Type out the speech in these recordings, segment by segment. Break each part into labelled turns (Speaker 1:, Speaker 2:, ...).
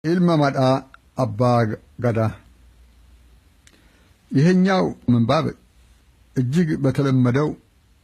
Speaker 1: ilma madhaa abbaa gadaa ይሄኛው ምንባብ እጅግ በተለመደው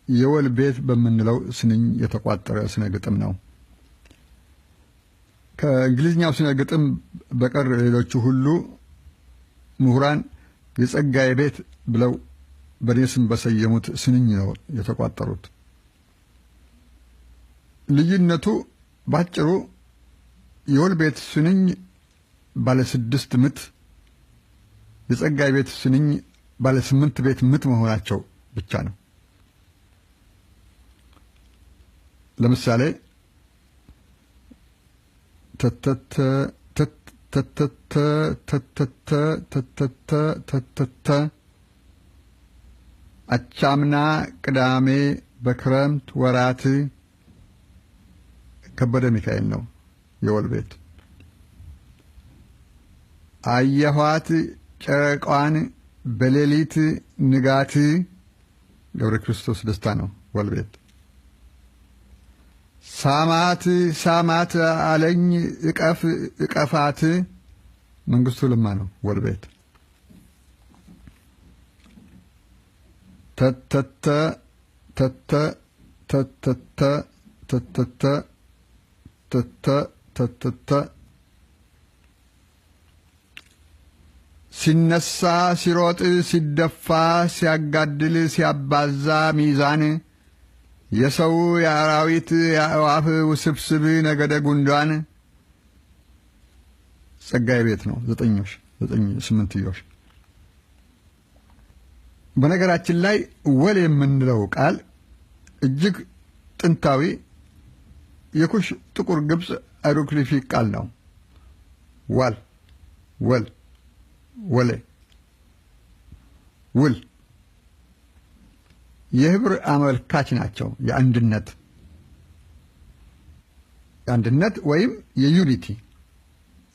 Speaker 1: የወል ቤት በመንለው ስንኝ የተቋጠረ ስነ ግጥም ነው። ከእንግሊዝኛው ስነ ግጥም በቀር ሌሎቹ ሁሉ ምሁራን የጸጋዬ ቤት ብለው በኔስም በሰየሙት ስንኝ ነው የተቋጠሩት። ልዩነቱ ባጭሩ የወል ቤት ስንኝ ባለ 6 ምት የጸጋዬ ቤት ስንኝ ባለ 8 ቤት ምት መሆናቸው ብቻ ነው። ለምሳሌ ተተተ ተተተ ተተተ ተተተ ተተተ አቻምና ቅዳሜ በክረምት ወራት ከበደ ሚካኤል ነው የወል ቤት። አየኋት ጨረቃዋን በሌሊት ንጋት ገብረ ክርስቶስ ደስታ ነው ወል ቤት። ሳማት ሳማት አለኝ እቀፍ እቀፋት መንግስቱ ለማ ነው ወል ቤት። ተተተ ተተ ተተተ ተተተ ተተ ተተተ ሲነሳ ሲሮጥ ሲደፋ ሲያጋድል ሲያባዛ ሚዛን የሰው የአራዊት የአዕዋፍ ውስብስብ ነገደ ጉንዳን ጸጋዬ ቤት ነው። 8ዮሽ። በነገራችን ላይ ወል የምንለው ቃል እጅግ ጥንታዊ የኩሽ ጥቁር ግብጽ ሃይሮግሊፊክ ቃል ነው። ዋል ወል ወለ ውል የህብር አመልካች ናቸው። የአንድነት ወይም የዩኒቲ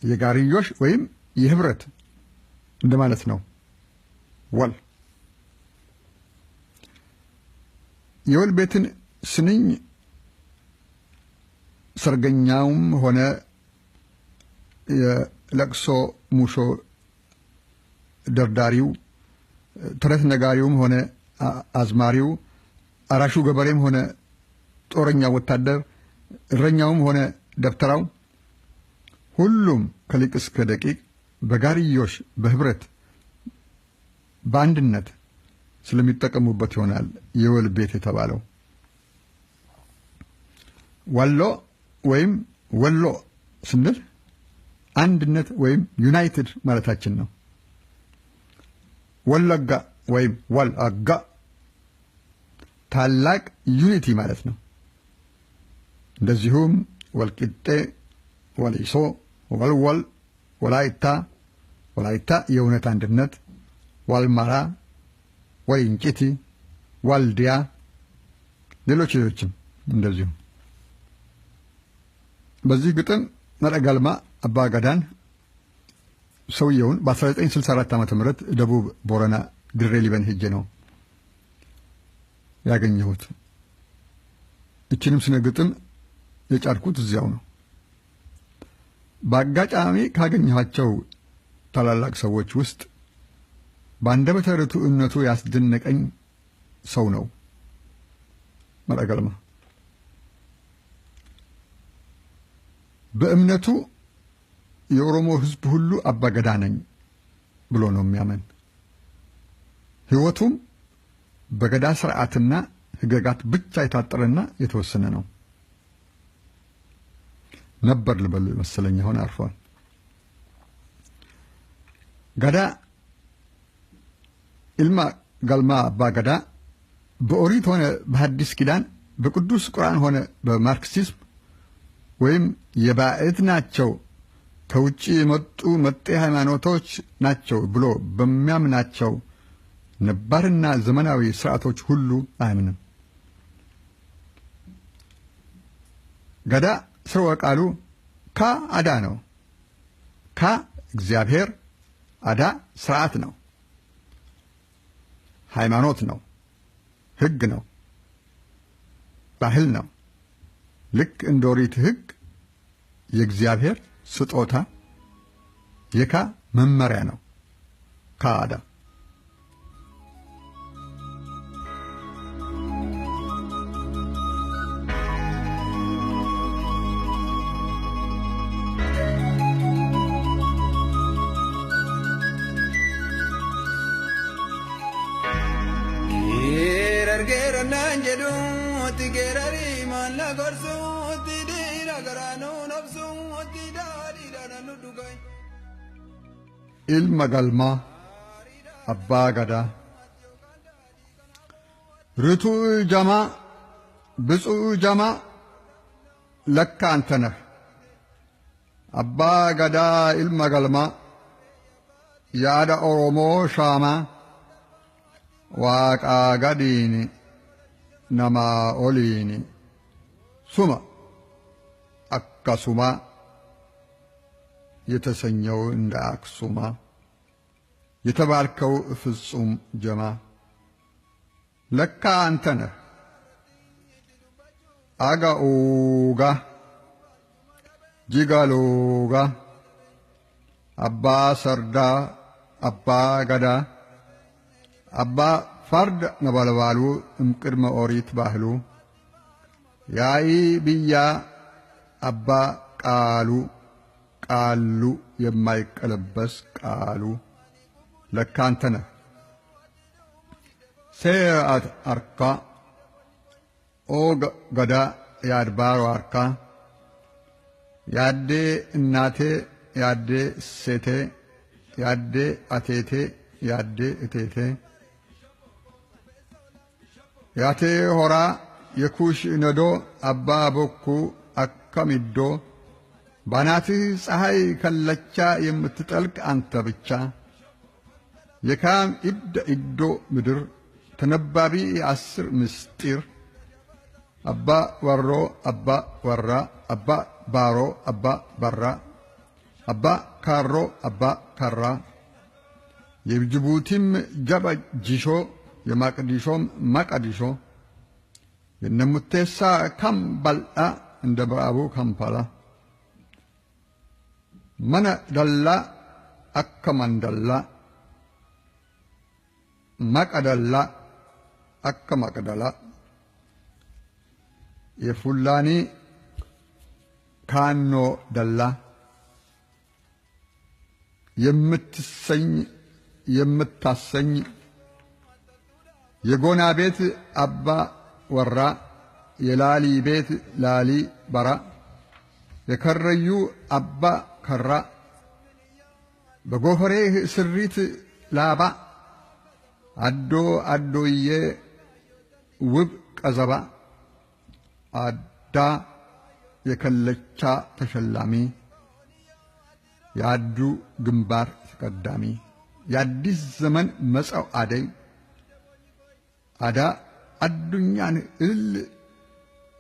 Speaker 1: የጋርዮሽ ወይም የህብረት እንደማለት ነው ወል። የወል ቤትን ስንኝ ሰርገኛውም ሆነ የለቅሶ ሙሾ ደርዳሪው ተረት ነጋሪውም ሆነ አዝማሪው አራሹ ገበሬም ሆነ ጦረኛ ወታደር እረኛውም ሆነ ደብተራው ሁሉም ከሊቅ እስከ ደቂቅ በጋርዮሽ በህብረት በአንድነት ስለሚጠቀሙበት ይሆናል የወል ቤት የተባለው። ዋሎ ወይም ወሎ ስንል አንድነት ወይም ዩናይትድ ማለታችን ነው። ወለጋ ወይም ወልአጋ ታላቅ ዩኒቲ ማለት ነው። እንደዚሁም ወልቂጤ ወሊሶ ወልወል ወላይታ የእውነት አንድነት፣ ዋልማራ ወይንጭቲ ዋልዲያ ሌሎችም እንደዚሁ። በዚህ ግጥም ነረጋልማ አባ ገዳን ሰውየውን በ1964 ዓ.ም ደቡብ ቦረና ድሬ ሊበን ሄጄ ነው ያገኘሁት። እችንም ስነ ግጥም የጫርኩት እዚያው ነው። በአጋጣሚ ካገኘኋቸው ታላላቅ ሰዎች ውስጥ በአንደበተ ርቱዕነቱ ያስደነቀኝ ሰው ነው መረገልማ። በእምነቱ የኦሮሞ ሕዝብ ሁሉ አባ ገዳ ነኝ ብሎ ነው የሚያምን። ሕይወቱም በገዳ ስርዓትና ህገጋት ብቻ የታጠረና የተወሰነ ነው ነበር ልበል መሰለኝ። አሁን አርፏል። ገዳ ኢልማ ጋልማ አባ ገዳ በኦሪት ሆነ በሐዲስ ኪዳን በቅዱስ ቁርአን ሆነ በማርክሲዝም ወይም የባዕድ ናቸው ከውጪ የመጡ መጤ ሃይማኖቶች ናቸው ብሎ በሚያምናቸው ነባርና ዘመናዊ ስርዓቶች ሁሉ አያምንም። ገዳ ስርወ ቃሉ ካ አዳ ነው። ካ እግዚአብሔር፣ አዳ ስርዓት ነው፣ ሃይማኖት ነው፣ ህግ ነው፣ ባህል ነው። ልክ እንደ ኦሪት ህግ የእግዚአብሔር ስጦታ የካ መመሪያ ነው። ካዳ ilma galmaa abbaa gadaa ርቱዕ ጀማ ብፁዕ ጀማ ለካ አንተ ነህ አባ ገዳ ilma galmaa yaada oromoo shaama waaqaa gadiini namaa oliini suma akkasuma የተሰኘው እንደ አክሱማ የተባልከው ፍጹም ጀማ ለካ አንተ ነህ አጋኡጋ ጂጋሎጋ አባ ሰርዳ አባ ገዳ አባ ፈርድ ነበልባሉ እምቅድመ ኦሪት ባህሉ ያይ ብያ አባ ቃሉ ቃሉ የማይቀለበስ ቃሉ ለካ አንተ ነህ ሴአት አርካ ኦ ገዳ የአድባሩ አርካ ያዴ እናቴ ያዴ ሴቴ ያዴ አቴቴ ያዴ እቴቴ ያቴ ሆራ የኩሽ ነዶ አባ ቦኩ አከሚዶ ባናትህ ፀሐይ ከለቻ የምትጠልቅ አንተ ብቻ የካም ኢዶ ምድር ተነባቢ የአስር ምስጢር አባ ወሮ አባ ወራ አባ ባሮ አባ በራ አባ ካሮ አባ ካራ የጅቡቲም ጀበጂሾ የማቅዲሾም ማቀዲሾ የነሙቴሳ ካምባልአ እንደ ምዕራቡ ካምፓላ መነ ደላ አከ መንደላ መቀደላ አከ መቅደላ የፉላኒ ካኖ ደላ የምትሰኝ የምታሰኝ የጎና ቤት አባ ወራ የላሊ ቤት ላሊ በራ የከረዩ አባ ከራ በጎፈሬህ ስሪት ላባ አዶ አዶዬ ውብ ቀዘባ አዳ የከለቻ ተሸላሚ የአዱ ግንባር ተቀዳሚ የአዲስ ዘመን መጻው አደይ አዳ አዱኛን እልል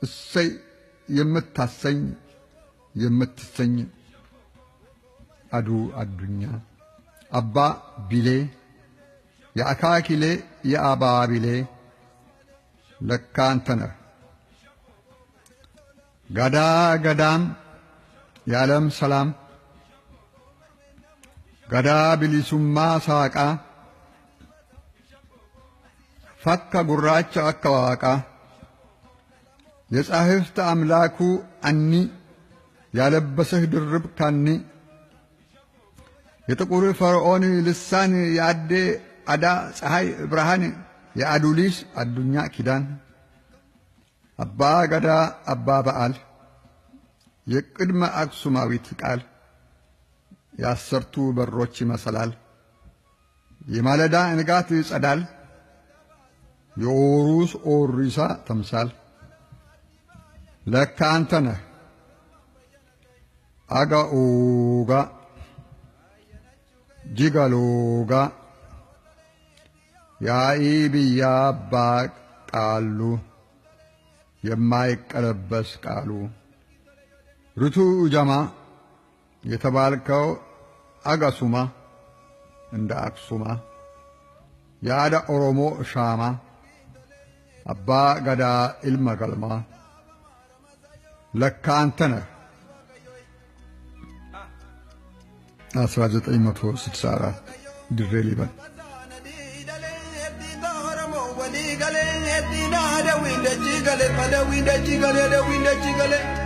Speaker 1: እሰይ የምታሰኝ የምትሰኝ አዱ አዱኛ አባ ቢሌ የአካኪሌ የአባ ቢሌ ለካ አንተ ነህ ገዳ ገዳም የዓለም ሰላም ገዳ ቢሊሱማ ሳቃ ፈካ ጉራቻ አከዋቃ የጻሕፍት አምላኩ አኒ ያለበሰህ ድርብ ካኒ የጥቁር ፈርዖን ልሳን የአዴ አዳ ፀሐይ ብርሃን የአዱሊስ አዱኛ ኪዳን አባ ገዳ አባ በዓል የቅድመ አክሱማዊት ቃል የአሰርቱ በሮች ይመሰላል የማለዳ ንጋት ይጸዳል የኦሩስ ኦሪሳ ተምሳል ለካ አንተ ነህ አጋኡጋ ጂጋሎጋ ያኢ ብያ አባ ቃሉ የማይቀለበስ ቃሉ ርቱዕ ጀማ የተባልከው አጋሱማ እንደ አክሱማ ያዳ ኦሮሞ ሻማ አባ ገዳ ilma galmaa ለካ አንተ ነህ 1964 ድሬ ሊበን
Speaker 2: Wali gale, eti na da winda chigale, pada winda chigale, da winda chigale.